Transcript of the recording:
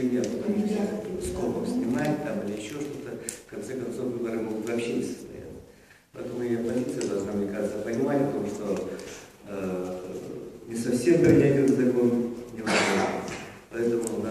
решение, а потом скобок снимать там или еще что-то, в конце концов выборы могут вообще не состояться. Поэтому и оппозиция должна, мне кажется, понимать о том, что не совсем принять этот закон невозможно. Поэтому